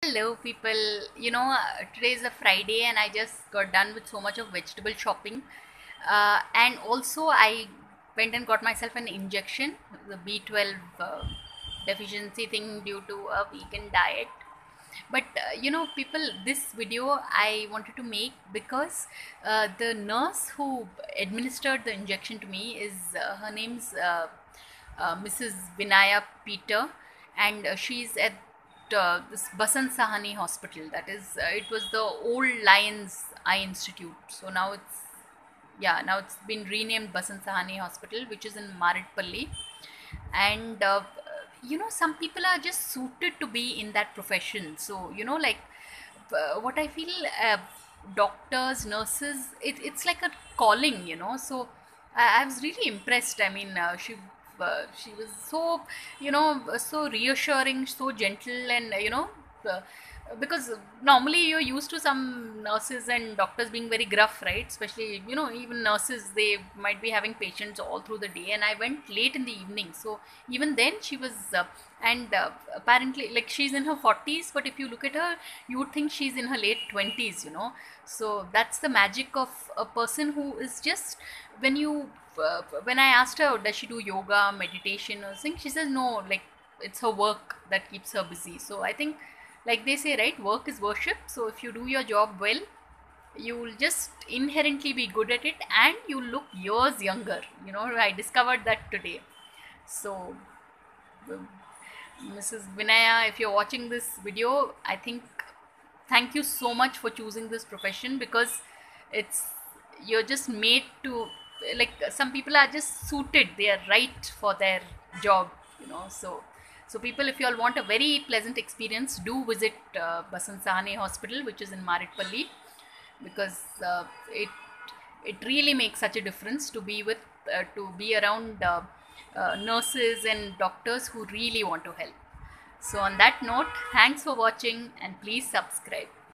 Hello, people. Today is a Friday, and I just got done with so much of vegetable shopping. And also, I went and got myself an injection, the B12 deficiency thing due to a vegan diet. But people, this video I wanted to make because the nurse who administered the injection to me is her name's Mrs. Vinaya Peter, and she's at this Basant Sahani Hospital. That is, it was the old Lions Eye Institute. So now it's been renamed Basant Sahani Hospital, which is in Maridpalli. And some people are just suited to be in that profession. So like what I feel, doctors, nurses, it's like a calling. So I was really impressed. I mean, she was so, so reassuring, so gentle, and because normally you're used to some nurses and doctors being very gruff, right? Especially, even nurses, they might be having patients all through the day. And I went late in the evening, so even then she was and apparently, like, she's in her 40s, but if you look at her, you would think she's in her late 20s. So that's the magic of a person who is just, when I asked her, does she do yoga, meditation or something, she says no, like, it's her work that keeps her busy. So I think, like they say, right, work is worship. So if you do your job well, you will just inherently be good at it, and you look years younger. I discovered that today. So Mrs. Vinaya, if you're watching this video, I think, thank you so much for choosing this profession, because it's, you're just made to, like, some people are just suited, they are right for their job. So people, if you all want a very pleasant experience, do visit Basant Sahani Hospital, which is in Maridpalli, because it really makes such a difference to be around nurses and doctors who really want to help. So on that note, thanks for watching, and please subscribe.